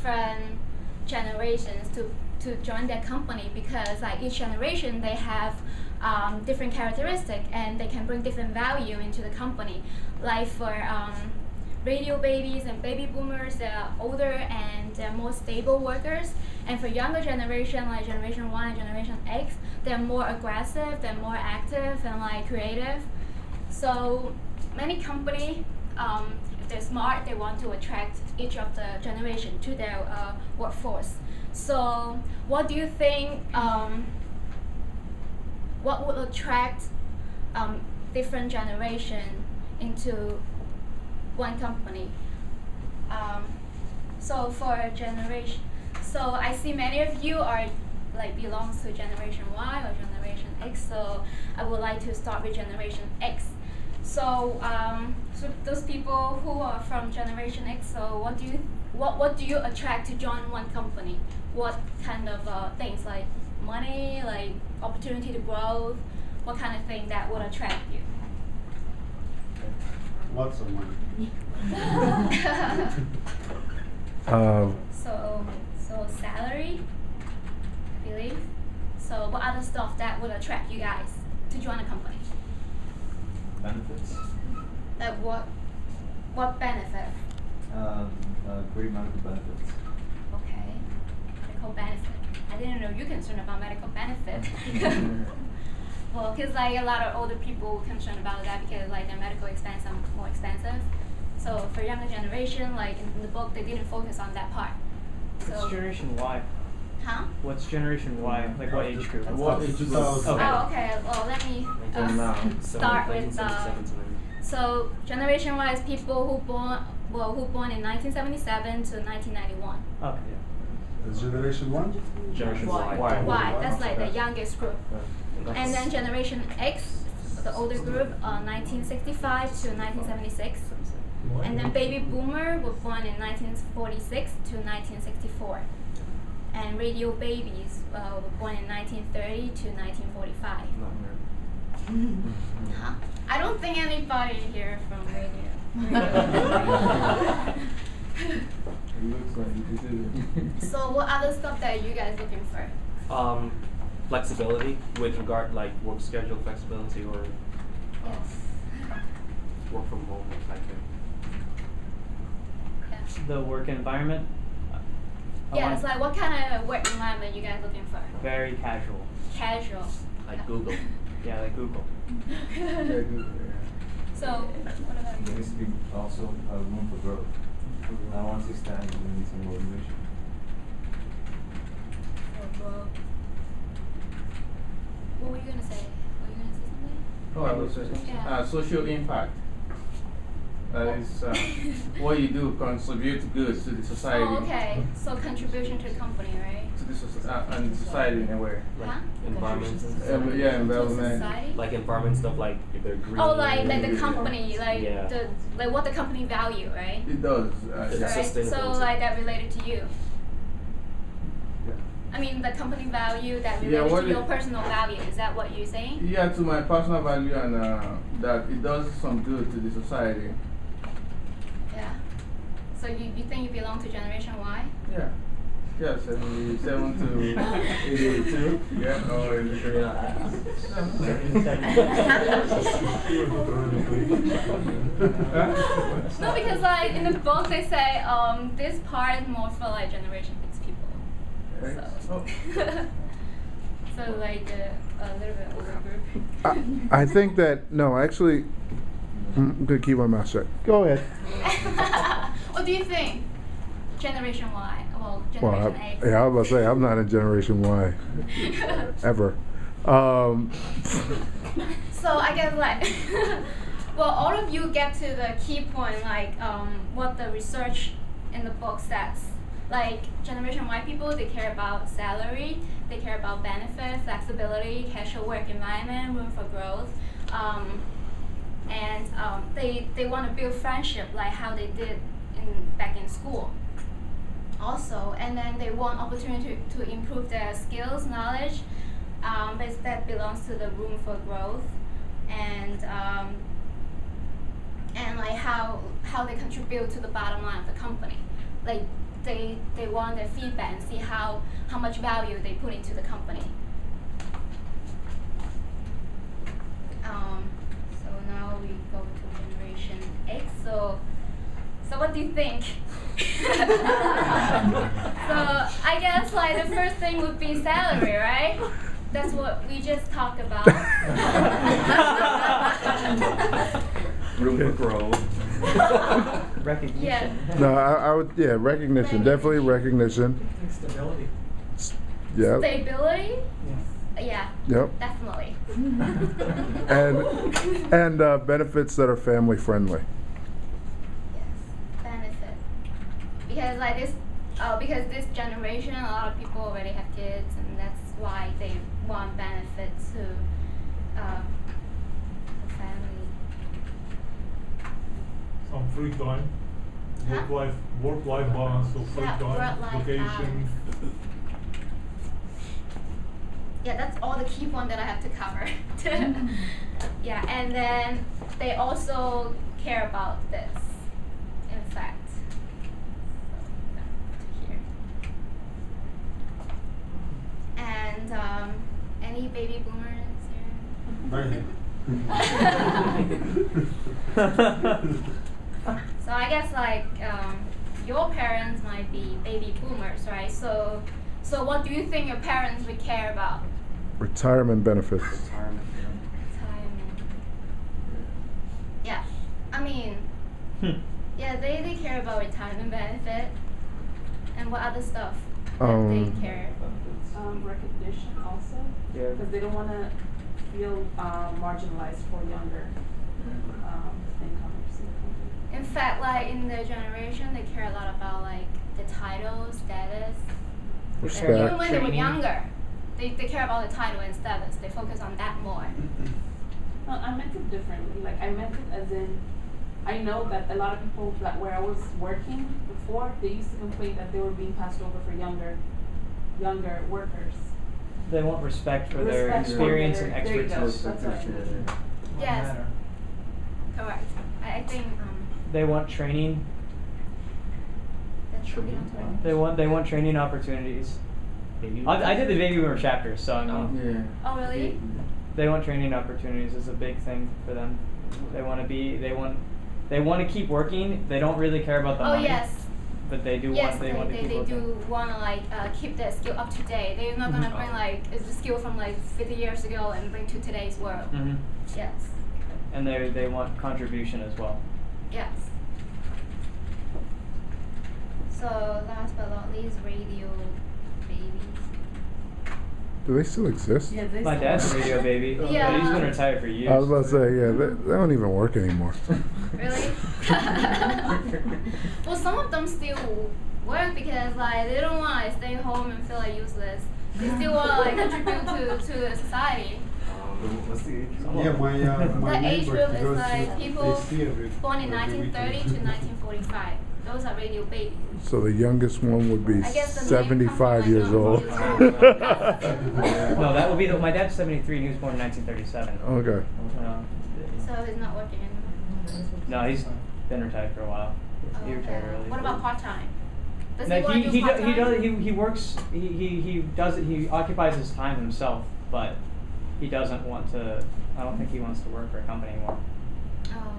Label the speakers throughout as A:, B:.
A: different generations to join their company, because like each generation they have different characteristics and they can bring different value into the company. Like for radio babies and baby boomers, they're older and they're more stable workers. And for younger generation, like Generation Y and Generation X, they're more aggressive, they're more active and like creative. So many company, if they're smart, they want to attract each of the generation to their workforce. So what do you think, what would attract different generation into one company? So for a generation, so I see many of you are like belongs to Generation Y or Generation X. So I would like to start with Generation X. So so those people who are from Generation X, so what do you attract to join one company? What kind of things, like money, like opportunity to grow? What kind of thing that would attract you?
B: Lots of money.
A: So salary, I believe. So what other stuff that would attract you guys to join a company?
C: Benefits.
A: Like what benefit?
C: Great medical benefits.
A: Okay, medical benefit. I didn't know you're concerned about medical benefit. Well, because like a lot of older people concerned about that because like their medical expenses are more expensive. So for younger generation, like in the book, they didn't focus on that part. So,
D: What's Generation Y?
A: huh?
D: What's Generation Y? Like what age group?
B: What is 2000?
D: Okay.
A: Oh, okay. Well, let me start with so Generation Y is people who born in 1977 to 1991.
D: Okay.
B: Is Generation 1?
C: Generation
E: Y.
C: Y.
A: Y, that's like the youngest group.
C: Yeah.
A: And then Generation X, the older group, 1965 to 1976. And then Baby Boomer was born in 1946 to 1964. And Radio Babies were born in 1930 to 1945. Huh? I don't think anybody here from radio.
C: It looks like you did it.
A: So what other stuff that you guys looking for?
E: Flexibility with regard like work schedule flexibility or
A: Yes.
E: work from home type thing.
A: Yeah.
D: The work environment? I
A: Yeah,
D: want
A: it's like what kind of work environment you guys looking for?
D: very casual.
A: Casual.
E: Like
A: Yeah.
E: Google.
D: Yeah, like Google.
C: Yeah, good.
A: So what about
C: There
A: you?
C: needs to be also room for growth. Now once you stand, you need some motivation.
A: What were you gonna say? Were you gonna say something?
F: Oh, I was saying,
A: Yeah.
F: social impact. That is what you do contribute goods to the society.
A: Oh, okay. So contribution to the company, right?
F: To the and society in a way.
E: Like
A: Huh?
E: environment and stuff.
F: Yeah,
A: To
F: environment.
A: society?
E: Like environment stuff like if they're green.
A: Oh, like the
F: Yeah.
A: company, like
E: Yeah.
A: the like what the company value, right?
F: It does.
E: It's
F: Yeah.
A: Right. So
E: sustainability.
A: like that related to you.
F: Yeah.
A: I mean the company value that
F: Yeah,
A: related
F: what
A: to
F: it-
A: your personal value. Is that what you're saying?
F: Yeah, to my personal value and that it does some good to the society.
A: Yeah. So you think you belong to Generation Y?
F: Yeah. Yeah, 77 to 82. Yeah, or 83.
A: No, because like in the book they say this part is more for like Generation X people.
F: Right.
A: So,
F: Oh.
A: so like a little bit older group.
G: I think that, no, actually, I'm going to keep my mouth shut. Go ahead.
A: What do you think? Generation Y, well,
G: Well,
A: Generation X.
G: yeah, I was about to say, I'm not in Generation Y, ever.
A: So I guess like, well, all of you get to the key point, like what the research in the book says. Like Generation Y people, they care about salary, they care about benefit, flexibility, casual work environment, room for growth, and they want to build friendship like how they did back in school. Also, and then they want opportunity to improve their skills, knowledge, but that belongs to the room for growth, and like how they contribute to the bottom line of the company. Like they want their feedback and see how much value they put into the company. So now we go to Generation X. So what do you think? So I guess like the first thing would be salary, right? That's what we just talked about.
E: Room for growth.
D: Recognition.
A: Yeah.
G: No, I would, yeah, recognition, definitely recognition.
H: Stability.
G: Yep,
A: Stability? Yeah,
G: yep.
A: definitely.
G: And benefits that are family friendly.
A: Yes, benefit. Because like this, because this generation, a lot of people already have kids, and that's why they want benefit to the family.
H: Some free time.
A: Huh?
H: Work-life balance, so free
A: Yeah,
H: time,
A: work-life
H: vacation.
A: balance. Yeah, that's all the key points that I have to cover. Yeah, and then they also care about this, in fact. So, and any baby boomers here? So I guess like your parents might be baby boomers, right? So what do you think your parents would care about?
G: Retirement benefits.
E: Retirement.
A: Retirement. Yeah, I mean, yeah, they care about retirement benefit. And what other stuff that they care?
I: Recognition also,
D: Yeah.
I: because they don't want to feel marginalized for younger incomers in the company.
A: In fact, like in their generation, they care a lot about like the title, status.
G: Respect.
A: Even when they were
D: Training.
A: younger, they care about the title and status. They focus on that more.
I: No, I meant it differently. Like I meant it as in, I know that a lot of people that where I was working before, they used to complain that they were being passed over for younger workers.
D: They want respect for their
I: Respect for
D: experience
I: their-
D: and
I: there you go.
D: expertise.
I: That's what I meant.
A: Yes, correct. I think
D: They want training.
A: that should be on point.
D: They want training opportunities.
E: Baby.
D: I did the baby boomer chapter, so I mean,
F: Yeah.
A: Oh really?
D: they want training opportunities is a big thing for them. They want to keep working. They don't really care about the
A: Oh
D: money.
A: yes.
D: But they do
A: Yes,
D: want to keep
A: they
D: working.
A: do want to like keep their skill up to date. They're not gonna bring like it's a skill from like 50 years ago and bring to today's world.
D: Hmm.
A: Yes.
D: And they want contribution as well.
A: Yes. So last but not least, radio babies.
G: Do they still exist?
I: Yeah, they
D: My
I: still
D: dad's a
I: work.
D: radio baby, but
A: Yeah.
D: he's been retired for years.
G: I was about to say, yeah, they don't even work anymore.
A: Really? Well, some of them still work because like they don't want to stay home and feel like useless. They still want to like contribute to the society.
C: What's the age?
B: Yeah, my
A: The age
B: neighbor,
A: group
B: he
A: is
B: goes
A: like
B: to
A: people
B: AC every-
A: born in
B: every
A: 1930 to
B: weekend.
A: 1945. Those are radio babies.
G: So the youngest one would be
A: I guess the name
G: 75
A: comes
G: years
A: from,
G: old.
A: like,
D: No, that would be my dad's 73 and he was born in 1937.
G: Okay.
A: So he's not working anymore.
D: No, he's been retired for a while. He retired
A: Okay.
D: early.
A: What about part time? Does
D: No,
A: he want to do part time?
D: he works he does it, he occupies his time himself, but he doesn't want to. I don't think he wants to work for a company anymore.
A: Oh,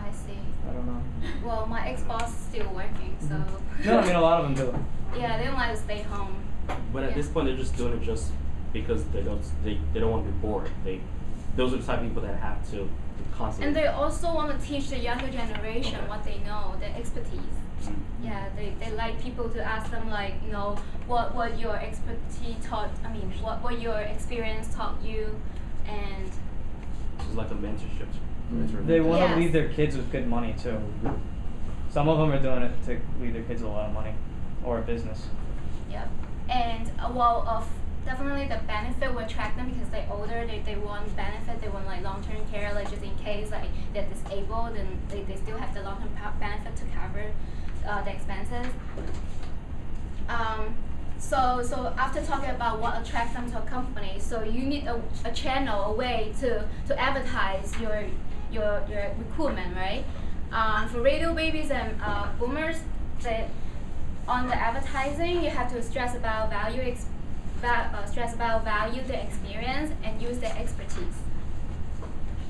A: I see.
D: I don't know.
A: Well, my ex-boss is still working, so.
D: No, I mean a lot of them do.
A: Yeah, they don't like to stay home.
E: But at this point, they're just doing it just because they don't want to be bored. Those are the type of people that have to constantly.
A: And they also want to teach the younger generation what they know, their expertise. Yeah, they like people to ask them like, you know, what your expertise taught, I mean, what your experience taught you, and
E: It's like a mentorship.
D: They want to
A: Yes.
D: leave their kids with good money too. Some of them are doing it to leave their kids with a lot of money, or a business.
A: yeah. And definitely the benefit will attract them because they're older, they want benefit, they want like long-term care, like just in case like they're disabled, and they still have the long-term benefit to cover the expenses. So after talking about what attracts them to a company, so you need a channel, a way to advertise your recruitment, right? For radio babies and boomers, on the advertising, you have to stress about value the experience and use their expertise.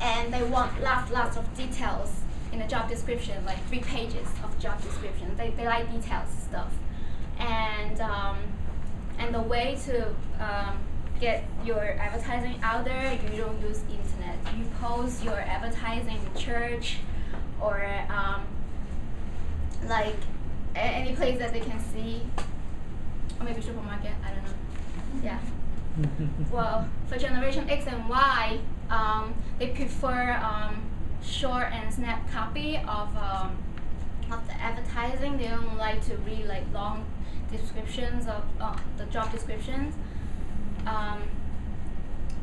A: And they want lots of details in the job description, like 3 pages of job description. They like details stuff. And the way to get your advertising out there, you don't use internet. You post your advertising in church or like any place that they can see, or maybe supermarket, I don't know. Yeah. Well, for Generation X and Y, they prefer short and snap copy of the advertising. They don't like to read like long descriptions of the job descriptions.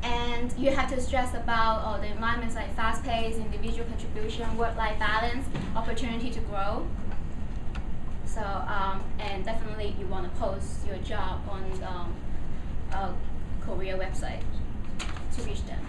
A: And you have to stress about the environments like fast-paced, individual contribution, work-life balance, opportunity to grow. So, and definitely you want to post your job on a career website to reach them.